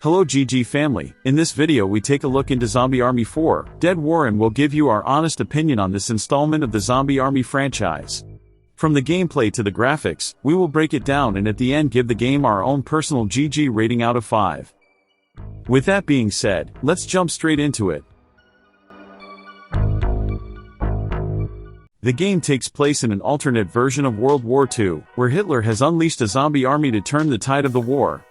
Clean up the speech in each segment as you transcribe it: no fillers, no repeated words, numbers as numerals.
Hello GG family, in this video we take a look into Zombie Army 4, Dead War, and we'll give you our honest opinion on this installment of the Zombie Army franchise. From the gameplay to the graphics, we will break it down and at the end give the game our own personal GG rating out of 5. With that being said, let's jump straight into it. The game takes place in an alternate version of World War II, where Hitler has unleashed a zombie army to turn the tide of the war.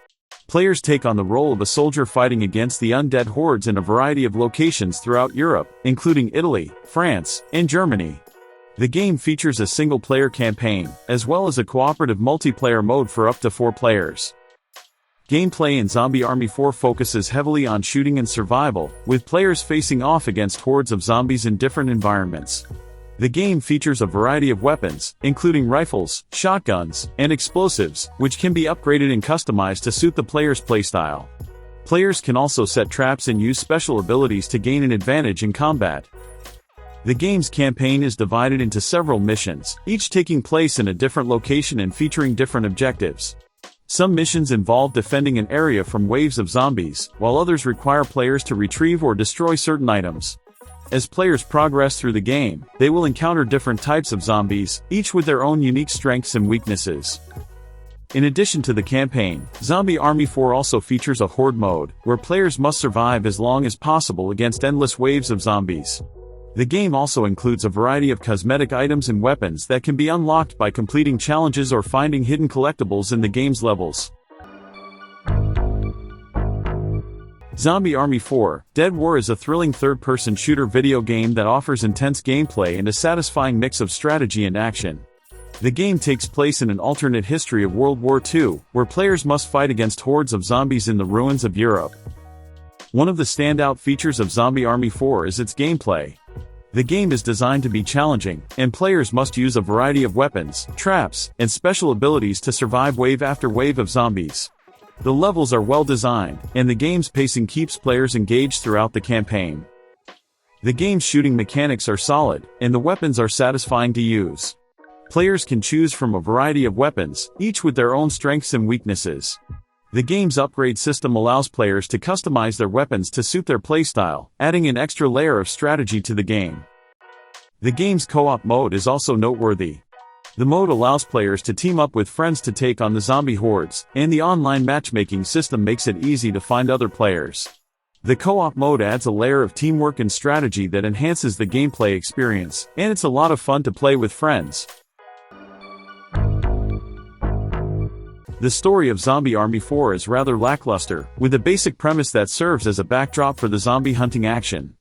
Players take on the role of a soldier fighting against the undead hordes in a variety of locations throughout Europe, including Italy, France, and Germany. The game features a single-player campaign, as well as a cooperative multiplayer mode for up to 4 players. Gameplay in Zombie Army 4 focuses heavily on shooting and survival, with players facing off against hordes of zombies in different environments. The game features a variety of weapons, including rifles, shotguns, and explosives, which can be upgraded and customized to suit the player's playstyle. Players can also set traps and use special abilities to gain an advantage in combat. The game's campaign is divided into several missions, each taking place in a different location and featuring different objectives. Some missions involve defending an area from waves of zombies, while others require players to retrieve or destroy certain items. As players progress through the game, they will encounter different types of zombies, each with their own unique strengths and weaknesses. In addition to the campaign, Zombie Army 4 also features a horde mode, where players must survive as long as possible against endless waves of zombies. The game also includes a variety of cosmetic items and weapons that can be unlocked by completing challenges or finding hidden collectibles in the game's levels. Zombie Army 4, Dead War is a thrilling third-person shooter video game that offers intense gameplay and a satisfying mix of strategy and action. The game takes place in an alternate history of World War II, where players must fight against hordes of zombies in the ruins of Europe. One of the standout features of Zombie Army 4 is its gameplay. The game is designed to be challenging, and players must use a variety of weapons, traps, and special abilities to survive wave after wave of zombies. The levels are well designed, and the game's pacing keeps players engaged throughout the campaign. The game's shooting mechanics are solid, and the weapons are satisfying to use. Players can choose from a variety of weapons, each with their own strengths and weaknesses. The game's upgrade system allows players to customize their weapons to suit their playstyle, adding an extra layer of strategy to the game. The game's co-op mode is also noteworthy. The mode allows players to team up with friends to take on the zombie hordes, and the online matchmaking system makes it easy to find other players. The co-op mode adds a layer of teamwork and strategy that enhances the gameplay experience, and it's a lot of fun to play with friends. The story of Zombie Army 4 is rather lackluster, with a basic premise that serves as a backdrop for the zombie hunting action.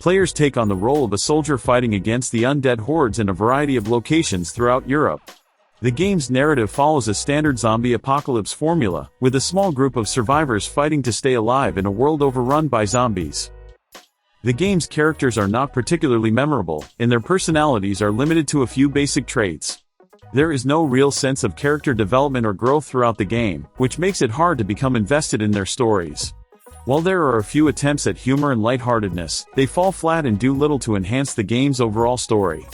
Players take on the role of a soldier fighting against the undead hordes in a variety of locations throughout Europe. The game's narrative follows a standard zombie apocalypse formula, with a small group of survivors fighting to stay alive in a world overrun by zombies. The game's characters are not particularly memorable, and their personalities are limited to a few basic traits. There is no real sense of character development or growth throughout the game, which makes it hard to become invested in their stories. While there are a few attempts at humor and lightheartedness, they fall flat and do little to enhance the game's overall story.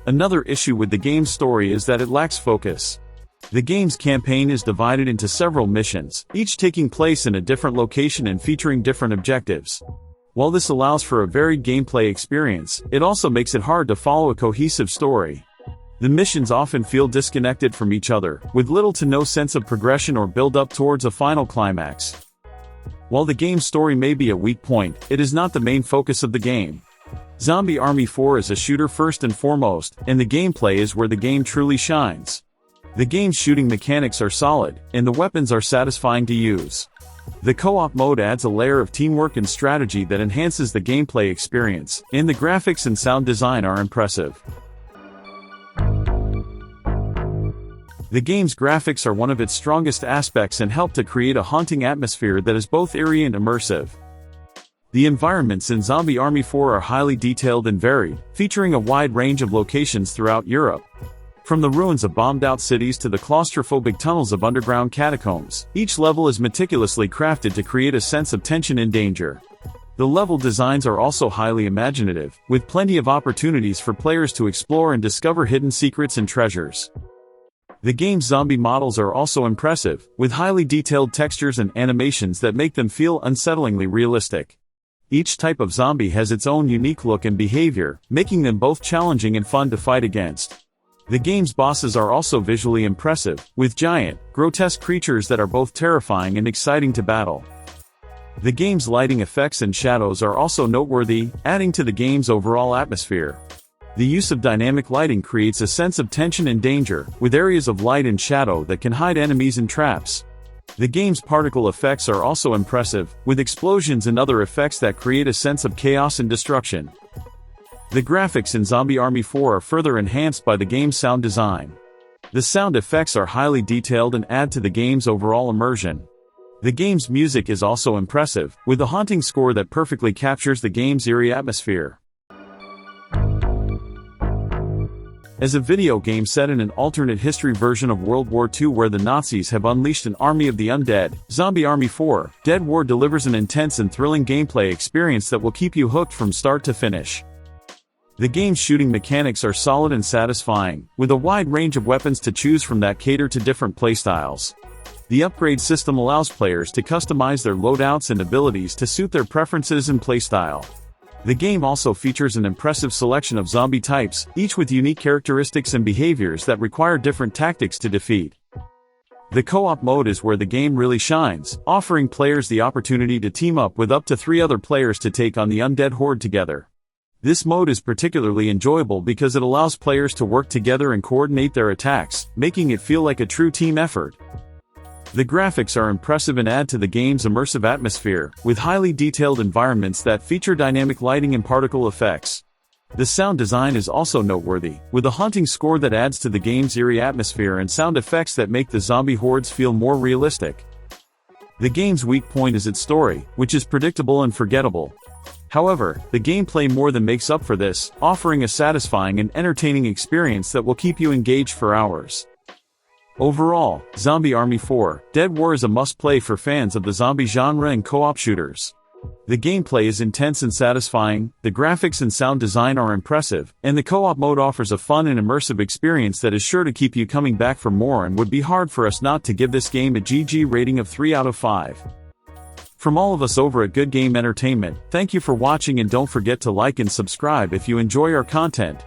Another issue with the game's story is that it lacks focus. The game's campaign is divided into several missions, each taking place in a different location and featuring different objectives. While this allows for a varied gameplay experience, it also makes it hard to follow a cohesive story. The missions often feel disconnected from each other, with little to no sense of progression or build-up towards a final climax. While the game's story may be a weak point, it is not the main focus of the game. Zombie Army 4 is a shooter first and foremost, and the gameplay is where the game truly shines. The game's shooting mechanics are solid, and the weapons are satisfying to use. The co-op mode adds a layer of teamwork and strategy that enhances the gameplay experience, and the graphics and sound design are impressive. The game's graphics are one of its strongest aspects and help to create a haunting atmosphere that is both eerie and immersive. The environments in Zombie Army 4 are highly detailed and varied, featuring a wide range of locations throughout Europe. From the ruins of bombed-out cities to the claustrophobic tunnels of underground catacombs, each level is meticulously crafted to create a sense of tension and danger. The level designs are also highly imaginative, with plenty of opportunities for players to explore and discover hidden secrets and treasures. The game's zombie models are also impressive, with highly detailed textures and animations that make them feel unsettlingly realistic. Each type of zombie has its own unique look and behavior, making them both challenging and fun to fight against. The game's bosses are also visually impressive, with giant, grotesque creatures that are both terrifying and exciting to battle. The game's lighting effects and shadows are also noteworthy, adding to the game's overall atmosphere. The use of dynamic lighting creates a sense of tension and danger, with areas of light and shadow that can hide enemies and traps. The game's particle effects are also impressive, with explosions and other effects that create a sense of chaos and destruction. The graphics in Zombie Army 4 are further enhanced by the game's sound design. The sound effects are highly detailed and add to the game's overall immersion. The game's music is also impressive, with a haunting score that perfectly captures the game's eerie atmosphere. As a video game set in an alternate history version of World War II where the Nazis have unleashed an army of the undead, Zombie Army 4: Dead War delivers an intense and thrilling gameplay experience that will keep you hooked from start to finish. The game's shooting mechanics are solid and satisfying, with a wide range of weapons to choose from that cater to different playstyles. The upgrade system allows players to customize their loadouts and abilities to suit their preferences and playstyle. The game also features an impressive selection of zombie types, each with unique characteristics and behaviors that require different tactics to defeat. The co-op mode is where the game really shines, offering players the opportunity to team up with up to 3 other players to take on the undead horde together. This mode is particularly enjoyable because it allows players to work together and coordinate their attacks, making it feel like a true team effort. The graphics are impressive and add to the game's immersive atmosphere, with highly detailed environments that feature dynamic lighting and particle effects. The sound design is also noteworthy, with a haunting score that adds to the game's eerie atmosphere and sound effects that make the zombie hordes feel more realistic. The game's weak point is its story, which is predictable and forgettable. However, the gameplay more than makes up for this, offering a satisfying and entertaining experience that will keep you engaged for hours. Overall, Zombie Army 4: Dead War is a must-play for fans of the zombie genre and co-op shooters. The gameplay is intense and satisfying, the graphics and sound design are impressive, and the co-op mode offers a fun and immersive experience that is sure to keep you coming back for more and would be hard for us not to give this game a GG rating of 3 out of 5. From all of us over at Good Game Entertainment, thank you for watching and don't forget to like and subscribe if you enjoy our content.